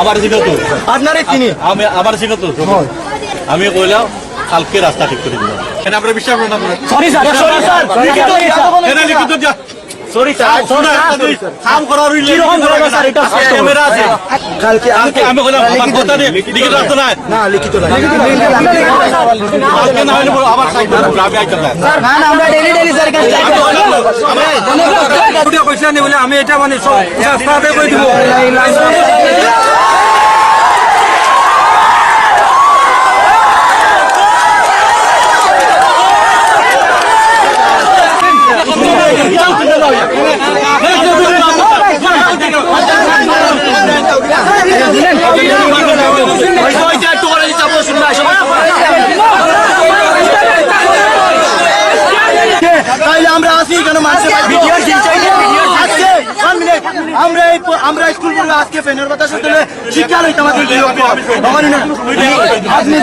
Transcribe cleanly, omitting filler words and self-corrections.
আমার জিগত আপনারে চিনি আমি আমার জিগত আমি কইলাম কালকে রাস্তা ঠিক করে দিব কেন আমরা বিশ্বাস করব না সরি স্যার লিখিত যা সরি স্যার কাম করার হইলে কি রকম করব স্যার এটা ক্যামেরা আছে কালকে আমি কইলাম আমার কথা নেই লিখিত রাস্তা নাই না লিখিত না কালকে না হইলে আবার সাইড আমি আইতাম না স্যার না আমরা ডেলি স্যার কাছে ভিডিও কইছিলা নি বলে আমি এটা মানে সব রাস্তাতে কই দিব আমরা আসি কেন আমরা স্কুল করবো আজকে ফ্যানের কথা শুনতে শিক্ষা লইতে আমাদের আপনি